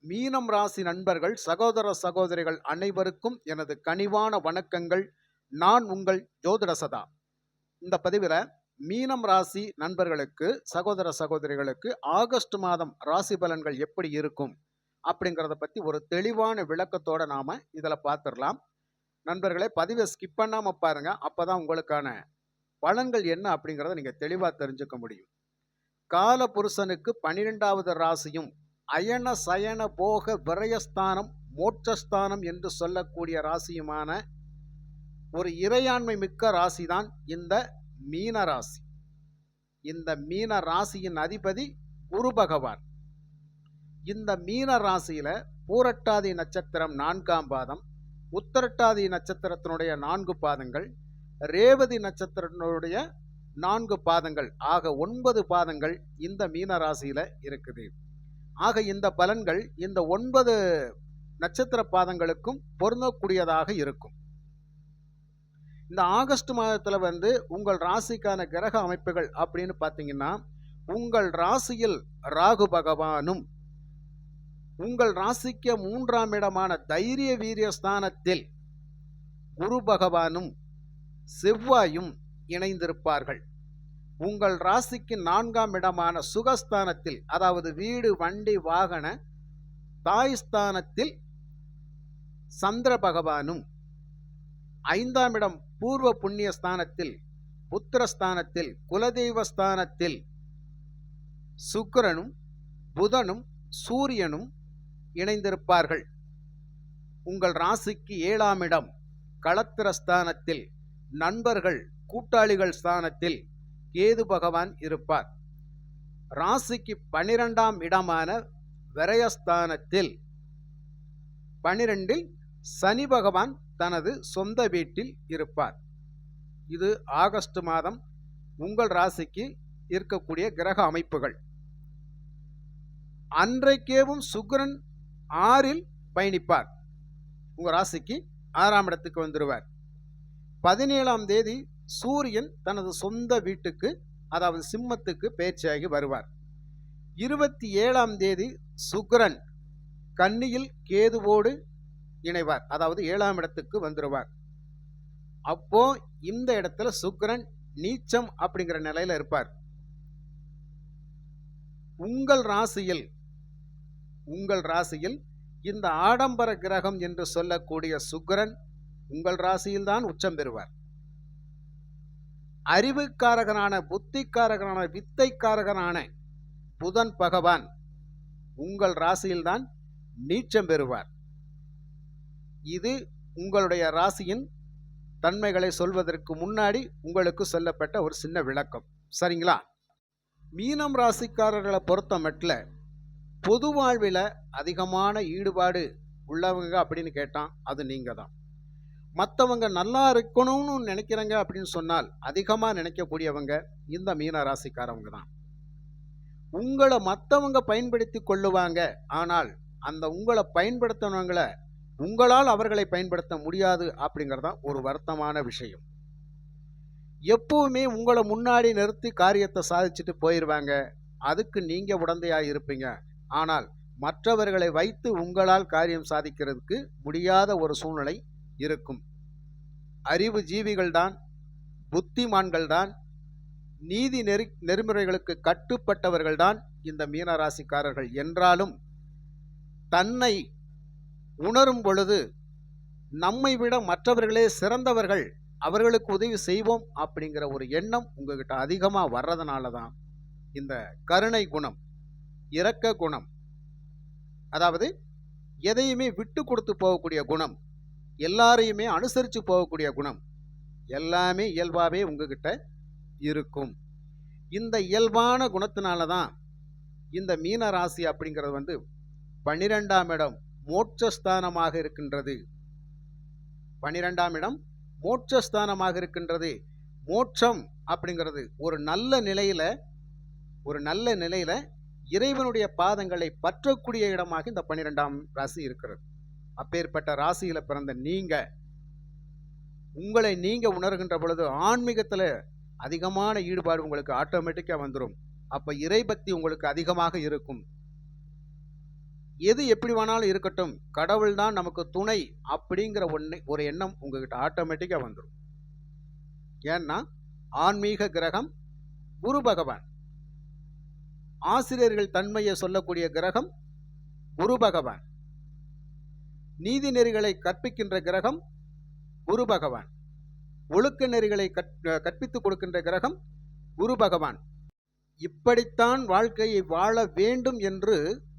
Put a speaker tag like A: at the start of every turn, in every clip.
A: மீனம் ராசி நண்பர்கள், சகோதர சகோதரிகள் அனைவருக்கும் எனது கனிவான வணக்கங்கள். நான் உங்கள் ஜோதிட சதா. இந்த பதிவில் மீனம் ராசி நண்பர்களுக்கு, சகோதர சகோதரிகளுக்கு ஆகஸ்ட் மாதம் ராசி பலன்கள் எப்படி இருக்கும் அப்படிங்கிறத பற்றி ஒரு தெளிவான விளக்கத்தோட நாம இதில் பார்த்துடலாம். நண்பர்களே, பதிவை ஸ்கிப் பண்ணாம பாருங்க. அப்பதான் உங்களுக்கான பலன்கள் என்ன அப்படிங்கிறத நீங்க தெளிவா தெரிஞ்சுக்க முடியும். கால புருஷனுக்கு 12வது ராசியும் அயன சயன போக விரயஸ்தானம் மோட்சஸ்தானம் என்று சொல்லக்கூடிய ராசியுமான ஒரு இறையாண்மை மிக்க ராசிதான் இந்த மீன ராசி. இந்த மீன ராசியின் அதிபதி குரு பகவான். இந்த மீன ராசியில பூரட்டாதி நட்சத்திரம் 4ஆம் பாதம், உத்திரட்டாதி நட்சத்திரத்தினுடைய 4 பாதங்கள், ரேவதி நட்சத்திரத்தினுடைய 4 பாதங்கள் ஆக 9 பாதங்கள் இந்த மீன ராசியில இருக்குது. ஆக இந்த பலன்கள் இந்த 9 நட்சத்திர பாதங்களுக்கும் பொருந்தக்கூடியதாக இருக்கும். இந்த ஆகஸ்ட் மாதத்துல உங்கள் ராசிக்கான கிரக அமைப்புகள் அப்படின்னு பார்த்தீங்கன்னா, உங்கள் ராசியில் ராகு பகவானும், உங்கள் ராசிக்கு 3ஆம் இடமான தைரிய வீரிய ஸ்தானத்தில் குரு பகவானும் செவ்வாயும் இணைந்திருப்பார்கள். உங்கள் ராசிக்கு 4ஆம் இடமான சுகஸ்தானத்தில், அதாவது வீடு வண்டி வாகன தாய்ஸ்தானத்தில் சந்திர பகவானும், 5ஆம் இடம் பூர்வ புண்ணிய ஸ்தானத்தில் புத்திரஸ்தானத்தில் குலதெய்வ ஸ்தானத்தில் சுக்கிரனும் புதனும் சூரியனும் இணைந்திருப்பார்கள். உங்கள் ராசிக்கு 7ஆம் இடம் களத்திரஸ்தானத்தில் நண்பர்கள் கூட்டாளிகள் ஸ்தானத்தில் கேது பகவான் இருப்பார். ராசிக்கு 12ஆம் இடமான விரயஸ்தானத்தில் 12இல் சனி பகவான் தனது சொந்த வீட்டில் இருப்பார். இது ஆகஸ்ட் மாதம் உங்கள் ராசிக்கு இருக்கக்கூடிய கிரக அமைப்புகள். அன்றைக்கேவும் சுக்கிரன் 6இல் பயணிப்பார். உங்கள் ராசிக்கு 6ஆம் இடத்துக்கு வந்துடுவார். 17ஆம் தேதி சூரியன் தனது சொந்த வீட்டுக்கு, அதாவது சிம்மத்துக்கு பெயர்ச்சியாகி வருவார். 27ஆம் தேதி சுக்கிரன் கன்னியில் கேதுவோடு இணைவார், அதாவது 7ஆம் இடத்துக்கு வந்துடுவார். அப்போ இந்த இடத்துல சுக்கிரன் நீச்சம் அப்படிங்கிற நிலையில இருப்பார். உங்கள் ராசியில் இந்த ஆடம்பர கிரகம் என்று சொல்லக்கூடிய சுக்கிரன் உங்கள் ராசியில் தான் உச்சம் பெறுவார். அறிவுக்காரகனான, புத்திக்காரகனான, வித்தைக்காரகனான புதன் பகவான் உங்கள் ராசியில்தான் நீச்சம் பெறுவார். இது உங்களுடைய ராசியின் தன்மைகளை சொல்வதற்கு முன்னாடி உங்களுக்கு சொல்லப்பட்ட ஒரு சின்ன விளக்கம். சரிங்களா? மீனம் ராசிக்காரர்களை பொறுத்த மட்டும் பொது வாழ்வில் அதிகமான ஈடுபாடு உள்ளவங்க அப்படின்னு கேட்டால் அது நீங்க தான். மற்றவங்க நல்லா இருக்கணும்னு நினைக்கிறங்க அப்படின்னு சொன்னால் அதிகமாக நினைக்கக்கூடியவங்க இந்த மீன ராசிக்காரவங்க தான். உங்களை மற்றவங்க பயன்படுத்தி கொள்ளுவாங்க, ஆனால் அந்த உங்களை பயன்படுத்தினவங்களை உங்களால் அவர்களை பயன்படுத்த முடியாது அப்படிங்கிறதான் ஒரு வருத்தமான விஷயம். எப்பவுமே உங்களை முன்னாடி நிறுத்தி காரியத்தை சாதிச்சுட்டு போயிடுவாங்க. அதுக்கு நீங்க உடந்தையாக இருப்பீங்க. ஆனால் மற்றவர்களை வைத்து உங்களால் காரியம் சாதிக்கிறதுக்கு முடியாத ஒரு சூழ்நிலை இருக்கும். அறிவு ஜீவிகள் தான், புத்திமான்கள் தான், நீதி நெறிமுறைகளுக்கு கட்டுப்பட்டவர்கள் தான் இந்த மீனராசிக்காரர்கள் என்றாலும் தன்னை உணரும் பொழுது நம்மை விட மற்றவர்களே சிறந்தவர்கள், அவர்களுக்கு உதவி செய்வோம் அப்படிங்கிற ஒரு எண்ணம் உங்ககிட்ட அதிகமாக வர்றதுனால தான் இந்த கருணை குணம், இரக்க குணம், அதாவது எதையுமே விட்டு கொடுத்து போகக்கூடிய குணம், எல்லாரையுமே அனுசரித்து போகக்கூடிய குணம் எல்லாமே இயல்பாகவே உங்ககிட்ட இருக்கும். இந்த இயல்பான குணத்தினால தான் இந்த மீன ராசி அப்படிங்கிறது 12ஆம் இடம் மோட்சஸ்தானமாக இருக்கின்றது. 12ஆம் இடம் மோட்சஸ்தானமாக இருக்கின்றது. மோட்சம் அப்படிங்கிறது ஒரு நல்ல நிலையில இறைவனுடைய பாதங்களை பற்றக்கூடிய இடமாக இந்த 12ஆம் ராசி இருக்கிறது. அப்பேற்பட்ட ராசியில பிறந்த உங்களை நீங்க உணர்கின்ற பொழுது ஆன்மீகத்துல அதிகமான ஈடுபாடு உங்களுக்கு ஆட்டோமேட்டிக்கா வந்துடும். அப்ப இறைபக்தி உங்களுக்கு அதிகமாக இருக்கும். எது எப்படி வேணாலும் இருக்கட்டும், கடவுள் தான் நமக்கு துணை அப்படிங்கிற ஒரு எண்ணம் உங்ககிட்ட ஆட்டோமேட்டிக்காக வந்துடும். ஏன்னா ஆன்மீக கிரகம் குரு பகவான், ஆசிரியர்கள் தன்மையை சொல்லக்கூடிய கிரகம் குரு பகவான், நீதி நெறிகளை கற்பிக்கின்ற கிரகம் குரு பகவான், ஒழுக்க நெறிகளை கற்பித்துக் கொடுக்கின்ற கிரகம் குரு பகவான். இப்படித்தான் வாழ்க்கையை வாழ வேண்டும் என்று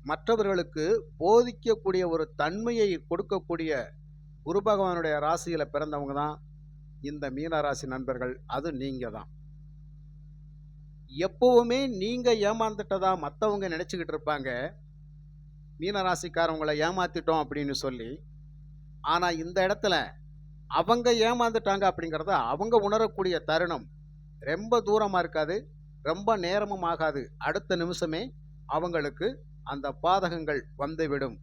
A: மற்றவர்களுக்கு போதிக்கக்கூடிய ஒரு தன்மையை கொடுக்கக்கூடிய குரு பகவானுடைய ராசியில பிறந்தவங்க தான் இந்த மீனராசி நண்பர்கள். அது நீங்க தான். எப்பவுமே நீங்க ஏமாந்துட்டதா மற்றவங்க நினைச்சுக்கிட்டு இருப்பாங்க, மீனராசிக்காரவங்களை ஏமாத்திட்டோம் அப்படின்னு சொல்லி. ஆனா இந்த இடத்துல அவங்க ஏமாந்துட்டாங்க அப்படிங்கிறத அவங்க உணரக்கூடிய தருணம் ரொம்ப தூரமா இருக்காது, ரொம்ப நேரமும் ஆகாது. அடுத்த நிமிஷமே அவங்களுக்கு அந்த பாதகங்கள் வந்துவிடும்.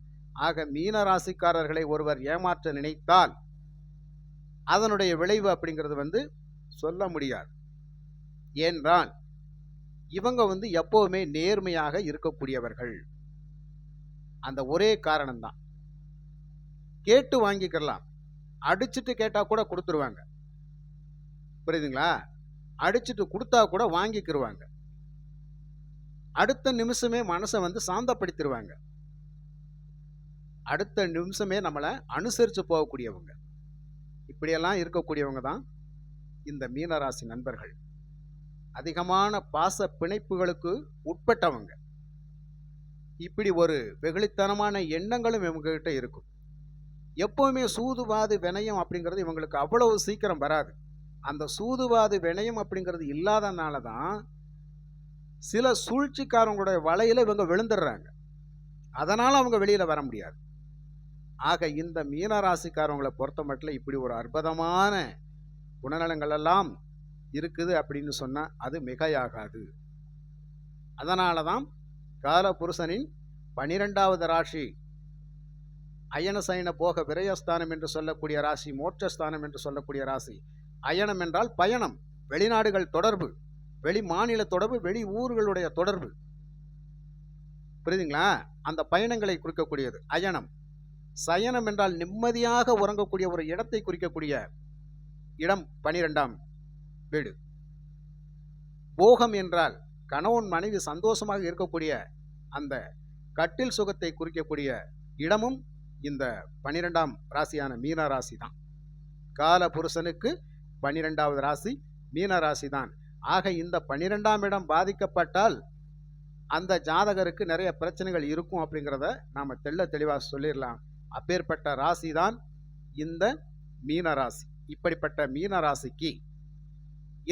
A: ஆக மீனராசிக்காரர்களை ஒருவர் ஏமாற்ற நினைத்தால் அதனுடைய விளைவு அப்படிங்கிறது சொல்ல முடியாது. ஏனென்றால் இவங்க எப்பவுமே நேர்மையாக இருக்கக்கூடியவர்கள். அந்த ஒரே காரணம்தான். கேட்டு வாங்கிக்கலாம், அடிச்சுட்டு கேட்டா கூட கொடுத்துருவாங்க. புரியுதுங்களா? அடிச்சுட்டு கொடுத்தா கூட வாங்கிக்கிருவாங்க. அடுத்த நிமிஷமே மனசை சாந்தப்படுத்திடுவாங்க. அடுத்த நிமிஷமே நம்மளை அனுசரித்து போகக்கூடியவங்க. இப்படியெல்லாம் இருக்கக்கூடியவங்க தான் இந்த மீனராசி நண்பர்கள். அதிகமான பாச பிணைப்புகளுக்கு உட்பட்டவங்க. இப்படி ஒரு வெகுளித்தனமான எண்ணங்களும் இவங்ககிட்ட இருக்கும். எப்பவுமே சூதுவாது வினயம் அப்படிங்கிறது இவங்களுக்கு அவ்வளவு சீக்கிரம் வராது. அந்த சூதுவாது வினயம் அப்படிங்கிறது இல்லாதனால தான் சில சூழ்ச்சிக்காரங்களுடைய வலையில இவங்க விழுந்துடுறாங்க. அதனால அவங்க வெளியில வர முடியாது. ஆக இந்த மீனராசிக்காரவங்களை பொறுத்த மட்டும் இப்படி ஒரு அற்புதமான குணநலங்கள் எல்லாம் இருக்குது அப்படின்னு சொன்னா அது மிகையாகாது. அதனால தான் காலபுருஷனின் 12வது ராசி அயன சயன போக விரயஸ்தானம் என்று சொல்லக்கூடிய ராசி, மோட்சஸ்தானம் என்று சொல்லக்கூடிய ராசி. அயனம் என்றால் பயணம், வெளிநாடுகள் தொடர்பு, வெளி மாநில தொடர்பு, வெளி ஊர்களுடைய தொடர்பு. புரியுதுங்களா? அந்த பயணங்களை குறிக்கக்கூடியது அயனம். சயனம் என்றால் நிம்மதியாக உறங்கக்கூடிய ஒரு இடத்தை குறிக்கக்கூடிய இடம் 12ஆம் வீடு. போகம் என்றால் கணவன் மனைவி சந்தோஷமாக இருக்கக்கூடிய அந்த கட்டில் சுகத்தை குறிக்கக்கூடிய இடமும் இந்த 12ஆம் ராசியான மீன ராசி தான். கால புருஷனுக்கு 12வது ராசி மீன ராசி தான். ஆக இந்த 12ஆம் இடம் பாதிக்கப்பட்டால் அந்த ஜாதகருக்கு நிறைய பிரச்சனைகள் இருக்கும் அப்படிங்கிறத நாம தெளிவாக சொல்லிடலாம். அப்பேற்பட்ட ராசி தான் இந்த மீன ராசி. இப்படிப்பட்ட மீன ராசிக்கு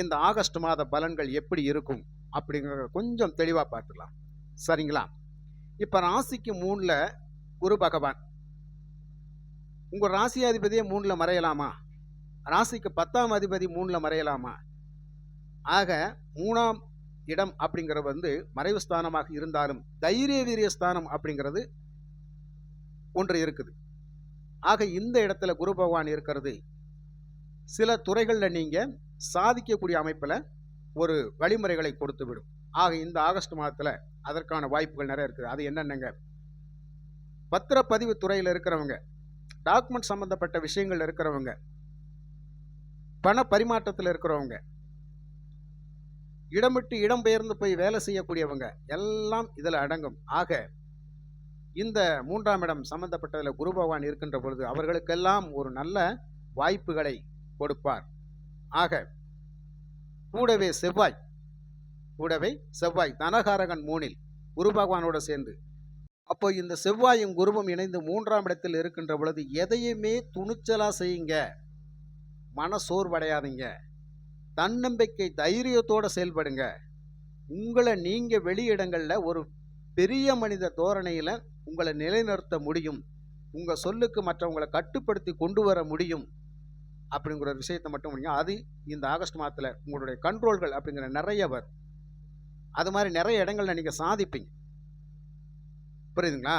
A: இந்த ஆகஸ்ட் மாத பலன்கள் எப்படி இருக்கும் அப்படிங்கிறத கொஞ்சம் தெளிவாக பார்த்துக்கலாம். சரிங்களா? இப்போ ராசிக்கு 3ல் குரு பகவான். உங்கள் ராசியாதிபதியே 3ல் மறையலாமா? ராசிக்கு 10ஆம் அதிபதி 3ல் மறையலாமா? ஆக 3ஆம் இடம் அப்படிங்கிறது மறைவு ஸ்தானமாக இருந்தாலும் தைரிய வீரிய ஸ்தானம் அப்படிங்கிறது ஒன்று இருக்குது. ஆக இந்த இடத்துல குரு பகவான் இருக்கிறது சில துறைகளில் நீங்கள் சாதிக்கக்கூடிய அமைப்பில் ஒரு வழிமுறைகளை கொடுத்து விடும். ஆக இந்த ஆகஸ்ட் மாதத்தில் அதற்கான வாய்ப்புகள் நிறைய இருக்குது. அது என்னென்னங்க? பத்திரப்பதிவு துறையில் இருக்கிறவங்க, டாக்குமெண்ட் சம்பந்தப்பட்ட விஷயங்கள் இருக்கிறவங்க, பண பரிமாற்றத்தில் இருக்கிறவங்க, இடம் விட்டு இடம் பெயர்ந்து போய் வேலை செய்யக்கூடியவங்க எல்லாம் இதில் அடங்கும். ஆக இந்த 3ஆம் இடம் சம்பந்தப்பட்டதில் குரு பகவான் இருக்கின்ற பொழுது அவர்களுக்கெல்லாம் ஒரு நல்ல வாய்ப்புகளை கொடுப்பார். ஆக கூடவே செவ்வாய் தனகாரகன் 3ல் குரு பகவானோட சேர்ந்து, அப்போ இந்த செவ்வாயும் குருவும் இணைந்து 3ஆம் இடத்தில் இருக்கின்ற பொழுது எதையுமே துணிச்சலா செய்யுங்க, மன சோர்வடையாதீங்க, தன்னம்பிக்கை தைரியத்தோட செயல்படுங்க. உங்களை நீங்க வெளியிடங்கள்ல ஒரு பெரிய மனித தோரணையில உங்களை நிலைநிறுத்த முடியும், உங்க சொல்லுக்கு மற்றவங்களை கட்டுப்படுத்தி கொண்டு வர முடியும் அப்படிங்கிற ஒரு விஷயத்தை மட்டும் முடியும். அது இந்த ஆகஸ்ட் மாதத்துல உங்களுடைய கண்ட்ரோல்கள் அப்படிங்கிற நிறைய வரும். அது மாதிரி நிறைய இடங்கள்ல நீங்க சாதிப்பீங்க. புரியுதுங்களா?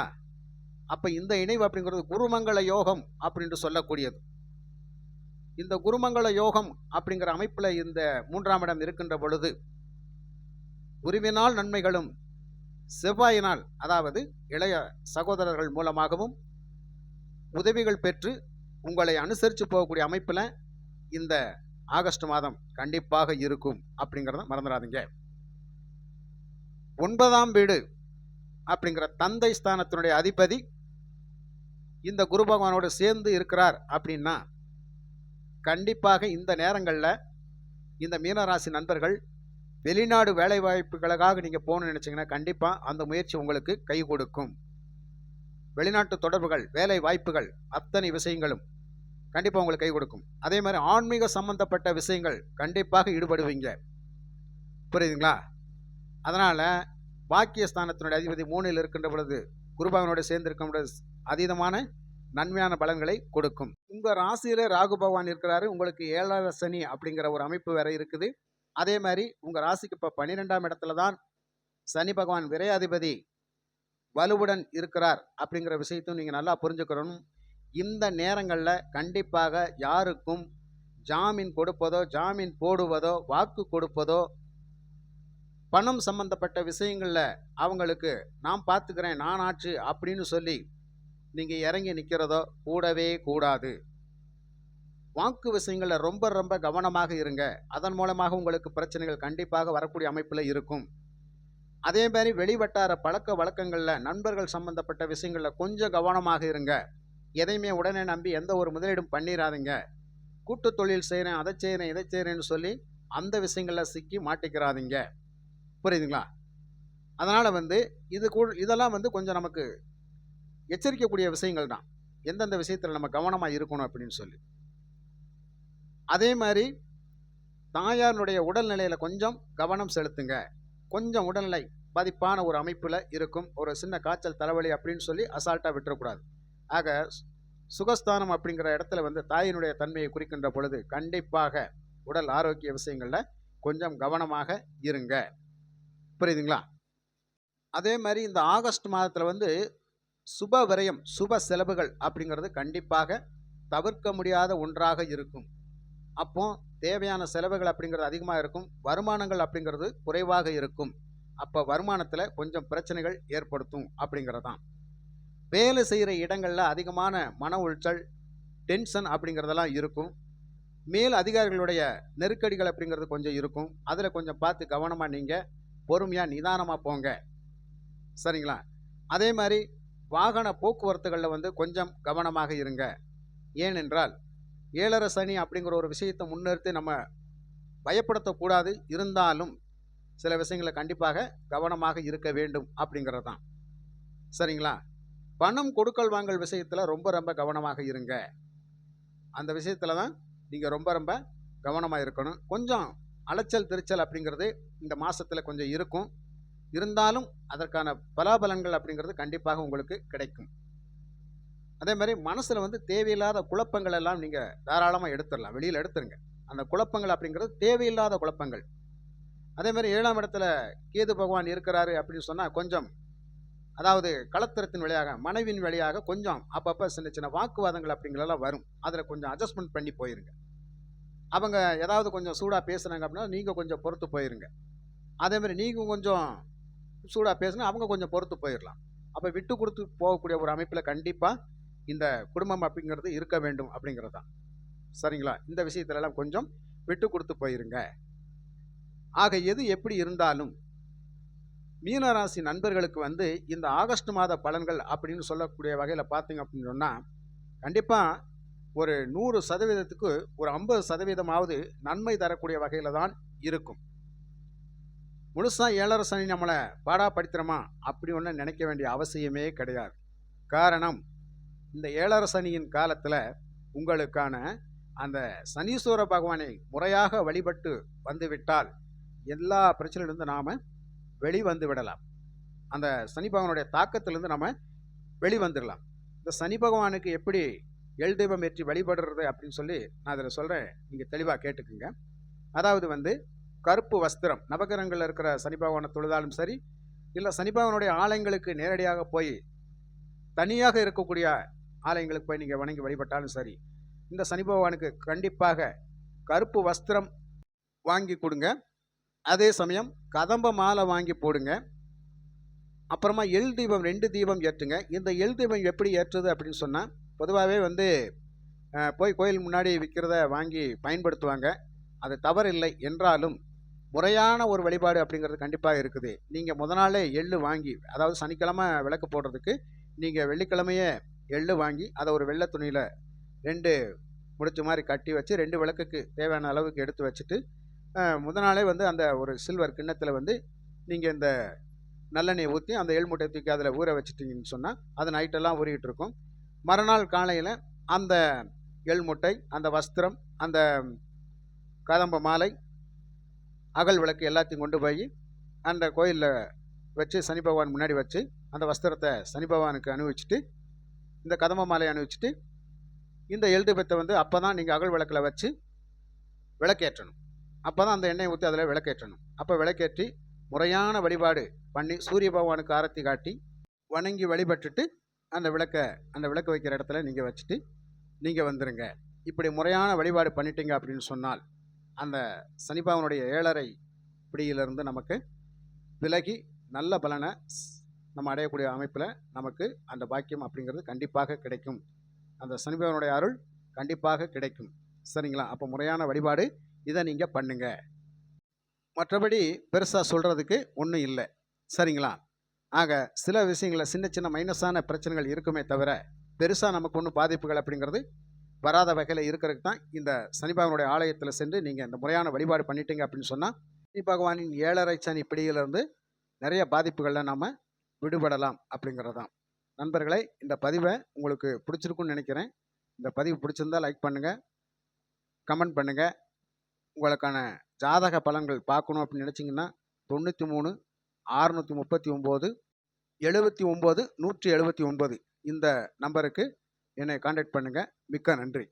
A: அப்ப இந்த இணைவு அப்படிங்கிறது குருமங்கள யோகம் அப்படின்னு சொல்லக்கூடியது. இந்த குருமங்கள யோகம் அப்படிங்கிற அமைப்புல இந்த 3ஆம் இடம் இருக்கின்ற பொழுது குருவினால் நன்மைகளும் செவ்வாயினால், அதாவது இளைய சகோதரர்கள் மூலமாகவும் உதவிகள் பெற்று உங்களை அனுசரித்து போகக்கூடிய அமைப்பில் இந்த ஆகஸ்ட் மாதம் கண்டிப்பாக இருக்கும் அப்படிங்கிறத மறந்துடாதீங்க. 9ஆம் வீடு அப்படிங்கிற தந்தை ஸ்தானத்தினுடைய அதிபதி இந்த குரு பகவானோடு சேர்ந்து இருக்கிறார் அப்படின்னா கண்டிப்பாக இந்த நேரங்களில் இந்த மீனராசி நண்பர்கள் வெளிநாடு வேலை வாய்ப்புகளுக்காக நீங்கள் போகணும்னு நினச்சிங்கன்னா கண்டிப்பாக அந்த முயற்சி உங்களுக்கு கை கொடுக்கும். வெளிநாட்டு தொடர்புகள், வேலை வாய்ப்புகள், அத்தனை விஷயங்களும் கண்டிப்பாக உங்களுக்கு கை கொடுக்கும். அதே மாதிரி ஆன்மீக சம்பந்தப்பட்ட விஷயங்கள் கண்டிப்பாக ஈடுபடுவீங்க. புரியுதுங்களா? அதனால் பாக்கியஸ்தானத்தினுடைய அதிபதி 3ல் இருக்கின்ற பொழுது குருபகவானோட சேர்ந்து இருக்கின்ற பொழுது அதீதமான நன்மையான பலன்களை கொடுக்கும். உங்கள் ராசியிலே ராகு பகவான் இருக்கிறாரு. உங்களுக்கு 7வது சனி அப்படிங்கிற ஒரு அமைப்பு வேற இருக்குது. அதே மாதிரி உங்கள் ராசிக்கு இப்போ 12ஆம் இடத்துல தான் சனி பகவான் விரையாதிபதி வலுவுடன் இருக்கிறார் அப்படிங்கிற விஷயத்தையும் நீங்கள் நல்லா புரிஞ்சுக்கிறணும். இந்த நேரங்களில் கண்டிப்பாக யாருக்கும் ஜாமீன் கொடுப்பதோ, ஜாமீன் போடுவதோ, வாக்கு கொடுப்பதோ, பணம் சம்பந்தப்பட்ட விஷயங்களில் அவங்களுக்கு நான் பார்த்துக்கிறேன், நான் ஆச்சு அப்படின்னு சொல்லி நீங்கள் இறங்கி நிற்கிறதோ கூடவே கூடாது. வாக்கு விஷயங்களில் ரொம்ப ரொம்ப கவனமாக இருங்க. அதன் மூலமாக உங்களுக்கு பிரச்சனைகள் கண்டிப்பாக வரக்கூடிய அமைப்பில் இருக்கும். அதே மாதிரி வெளிவட்டார பழக்க வழக்கங்களில் நண்பர்கள் சம்பந்தப்பட்ட விஷயங்களில் கொஞ்சம் கவனமாக இருங்க. எதையுமே உடனே நம்பி எந்த ஒரு முதலீடும் பண்ணிடாதீங்க. கூட்டு தொழில் செய்கிறேன், அதை செய்கிறேன், இதை செய்கிறேன்னு சொல்லி அந்த விஷயங்களில் சிக்கி மாட்டிக்கிறாதீங்க. புரியுதுங்களா? அதனால் இதெல்லாம் கொஞ்சம் நமக்கு எச்சரிக்கக்கூடிய விஷயங்கள் தான். எந்தெந்த விஷயத்தில் நம்ம கவனமாக இருக்கணும் அப்படின்னு சொல்லி. அதே மாதிரி தாயாருடைய உடல்நிலையில் கொஞ்சம் கவனம் செலுத்துங்க. கொஞ்சம் உடல்நிலை பாதிப்பான ஒரு அமைப்பில் இருக்கும். ஒரு சின்ன காய்ச்சல், தலைவலி அப்படின்னு சொல்லி அசால்ட்டாக விட்டுறக்கூடாது. ஆக சுகஸ்தானம் அப்படிங்கிற இடத்துல தாயினுடைய தன்மையை குறிக்கின்ற பொழுது கண்டிப்பாக உடல் ஆரோக்கிய விஷயங்களில் கொஞ்சம் கவனமாக இருங்க. புரியுதுங்களா? அதே மாதிரி இந்த ஆகஸ்ட் மாதத்தில் சுப விரயம், சுப செலவுகள் அப்படிங்கிறது கண்டிப்பாக தவிர்க்க முடியாத ஒன்றாக இருக்கும். அப்போ தேவையான செலவுகள் அப்படிங்கிறது அதிகமாக இருக்கும், வருமானங்கள் அப்படிங்கிறது குறைவாக இருக்கும். அப்போ வருமானத்தில் கொஞ்சம் பிரச்சனைகள் ஏற்படுத்தும் அப்படிங்கிறதான். வேலை செய்கிற இடங்களில் அதிகமான மன உளைச்சல், டென்ஷன் அப்படிங்கிறதெல்லாம் இருக்கும். மேல் அதிகாரிகளுடைய நெருக்கடிகள் அப்படிங்கிறது கொஞ்சம் இருக்கும். அதில் கொஞ்சம் பார்த்து கவனமாக நீங்கள் பொறுமையாக நிதானமாக போங்க. சரிங்களா? அதே மாதிரி வாகன போக்குவரத்துகளில் கொஞ்சம் கவனமாக இருங்க. ஏனென்றால் 7ரை சனி அப்படிங்கிற ஒரு விஷயத்தை முன்னிறுத்தி நம்ம பயப்படுத்தக்கூடாது. இருந்தாலும் சில விஷயங்களை கண்டிப்பாக கவனமாக இருக்க வேண்டும் அப்படிங்கிறது தான். சரிங்களா? பணம் கொடுக்கல் வாங்கல் விஷயத்தில் ரொம்ப ரொம்ப கவனமாக இருங்க. அந்த விஷயத்தில் தான் நீங்கள் ரொம்ப ரொம்ப கவனமாக இருக்கணும். கொஞ்சம் அலைச்சல் திருச்சல் அப்படிங்கிறது இந்த மாதத்தில் கொஞ்சம் இருக்கும். இருந்தாலும் அதற்கான பலாபலன்கள் அப்படிங்கிறது கண்டிப்பாக உங்களுக்கு கிடைக்கும். அதே மாதிரி மனசில் தேவையில்லாத குழப்பங்கள் எல்லாம் நீங்கள் தாராளமாக எடுத்துடலாம், வெளியில் எடுத்துருங்க. அந்த குழப்பங்கள் அப்படிங்கிறது தேவையில்லாத குழப்பங்கள். அதே மாதிரி 7ஆம் இடத்துல கேது பகவான் இருக்கிறாரு அப்படின்னு சொன்னால் கொஞ்சம், அதாவது களத்திரத்தின் வழியாக, மனைவின் வழியாக கொஞ்சம் அப்பப்போ சின்ன சின்ன வாக்குவாதங்கள் அப்படிங்கிறதெல்லாம் வரும். அதில் கொஞ்சம் அட்ஜஸ்ட்மெண்ட் பண்ணி போயிருங்க. அவங்க ஏதாவது கொஞ்சம் சூடாக பேசுனாங்க அப்படின்னா நீங்கள் கொஞ்சம் பொறுத்து போயிருங்க. அதே மாதிரி நீங்கள் கொஞ்சம் சூடாக பேசுனா அவங்க கொஞ்சம் பொறுத்து போயிடலாம். அப்போ விட்டு கொடுத்து போகக்கூடிய ஒரு அமைப்பில் கண்டிப்பாக இந்த குடும்பம் அப்படிங்கிறது இருக்க வேண்டும் அப்படிங்கிறது தான். சரிங்களா? இந்த விஷயத்துலலாம் கொஞ்சம் விட்டு கொடுத்து போயிருங்க. ஆக எது எப்படி இருந்தாலும் மீனராசி நண்பர்களுக்கு இந்த ஆகஸ்ட் மாத பலன்கள் அப்படின்னு சொல்லக்கூடிய வகையில் பார்த்தீங்க அப்படின்னு சொன்னால் கண்டிப்பாக ஒரு 100%க்கு ஒரு 50%ஆவது நன்மை தரக்கூடிய வகையில் தான் இருக்கும். முழுசாக 7ரை சனி நம்மளை பாடாப்படுத்துகிறோமா அப்படி ஒன்றும் நினைக்க வேண்டிய அவசியமே கிடையாது. காரணம், இந்த 7ரை சனியின் காலத்தில் உங்களுக்கான அந்த சனீஸ்வர பகவானை முறையாக வழிபட்டு வந்துவிட்டால் எல்லா பிரச்சனையிலிருந்து நாம் வெளிவந்து விடலாம். அந்த சனி பகவானுடைய தாக்கத்திலிருந்து நம்ம வெளிவந்துடலாம். இந்த சனி பகவானுக்கு எப்படி எள் தீபம் ஏற்றி வழிபடுறது அப்படின்னு சொல்லி நான் அதில் சொல்கிறேன், நீங்கள் தெளிவாக கேட்டுக்குங்க. அதாவது கருப்பு வஸ்திரம், நவகிரகங்களில் இருக்கிற சனி பகவானை தொழுதாலும் சரி, இல்லை சனி பகவானுடைய ஆலயங்களுக்கு நேரடியாக போய் தனியாக இருக்கக்கூடிய ஆலயங்களுக்கு போய் நீங்கள் வணங்கி வழிபட்டாலும் சரி, இந்த சனி பகவானுக்கு கண்டிப்பாக கருப்பு வஸ்திரம் வாங்கி கொடுங்க. அதே சமயம் கதம்ப மாலை வாங்கி போடுங்க. அப்புறமா எள் தீபம் 2 தீபம் ஏற்றுங்க. இந்த எள் தீபம் எப்படி ஏற்றுறது அப்படின்னு சொன்னால், பொதுவாகவே வந்து போய் கோயில் முன்னாடி விற்கிறத வாங்கி பயன்படுத்துவாங்க. அது தவறில்லை என்றாலும், முறையான ஒரு வழிபாடு அப்படிங்கிறது கண்டிப்பாக இருக்குது. நீங்கள் முத நாளே எள்ளு வாங்கி, அதாவது சனிக்கிழமை விளக்கு போடுறதுக்கு நீங்கள் வெள்ளிக்கிழமையே எள்ளு வாங்கி அதை ஒரு வெள்ளை துணியில் 2 முடிச்சு மாதிரி கட்டி வச்சு 2 விளக்குக்கு தேவையான அளவுக்கு எடுத்து வச்சுட்டு, முத நாளே வந்து அந்த ஒரு சில்வர் கிண்ணத்தில் வந்து நீங்கள் இந்த நல்லெண்ணெயை ஊற்றி அந்த எள் மூட்டையை தூக்கி அதில் ஊற வச்சுட்டிங்கன்னு சொன்னால் அது நைட்டெல்லாம் ஊறிக்கிட்டு இருக்கும். மறுநாள் காலையில் அந்த எள் மூட்டை, அந்த வஸ்திரம், அந்த கதம்ப மாலை, அகல் விளக்கு எல்லாத்தையும் கொண்டு போய் அந்த கோயிலில் வச்சு சனி பகவான் முன்னாடி வச்சு அந்த வஸ்திரத்தை சனி பகவானுக்கு அணிவிச்சிட்டு, இந்த கதம்ப மாலையை அணிவிச்சிட்டு, இந்த எள் தீபத்தை வந்து அப்போ தான் நீங்கள் அகல் விளக்கில் வச்சு விளக்கேற்றணும். அப்போ தான் அந்த எண்ணெயை ஊற்றி அதில் விளக்கேற்றணும். அப்போ விளக்கேற்றி முறையான வழிபாடு பண்ணி சூரிய பகவானுக்கு ஆரத்தி காட்டி வணங்கி வழிபட்டுட்டு அந்த விளக்கு வைக்கிற இடத்துல நீங்கள் வச்சுட்டு நீங்கள் வந்துடுங்க. இப்படி முறையான வழிபாடு பண்ணிட்டீங்க அப்படின்னு சொன்னால் அந்த சனி பகவானுடைய 7.5 பிடியிலிருந்து நமக்கு விலகி நல்ல பலனை நம்ம அடையக்கூடிய அமைப்பில் நமக்கு அந்த பாக்கியம் அப்படிங்கிறது கண்டிப்பாக கிடைக்கும். அந்த சனி பகவானுடைய அருள் கண்டிப்பாக கிடைக்கும். சரிங்களா? அப்போ முறையான வழிபாடு இதை நீங்கள் பண்ணுங்க. மற்றபடி பெருசாக சொல்கிறதுக்கு ஒன்றும் இல்லை. சரிங்களா? ஆக சில விஷயங்களில் சின்ன சின்ன மைனஸான பிரச்சனைகள் இருக்குமே தவிர பெருசாக நமக்கு ஒன்றும் பாதிப்புகள் அப்படிங்கிறது வராத வகையில் இருக்கிறதுக்கு தான் இந்த சனி பகவானுடைய ஆலயத்தில் சென்று நீங்கள் இந்த முறையான வழிபாடு பண்ணிட்டீங்க அப்படின்னு சொன்னால் சனி பகவானின் 7.5 சனி பிடியிலிருந்து நிறைய பாதிப்புகளில் நாம் விடுபடலாம் அப்படிங்கிறது தான். நண்பர்களே, இந்த பதிவை உங்களுக்கு பிடிச்சிருக்குன்னு நினைக்கிறேன். இந்த பதிவு பிடிச்சிருந்தால் லைக் பண்ணுங்கள், கமெண்ட் பண்ணுங்கள். உங்களுக்கான ஜாதக பலன்கள் பார்க்கணும் அப்படின்னு நினச்சிங்கன்னா 93 639 79 179 இந்த நம்பருக்கு என்னை கான்டாக்ட் பண்ணுங்கள். மிக்க நன்றி.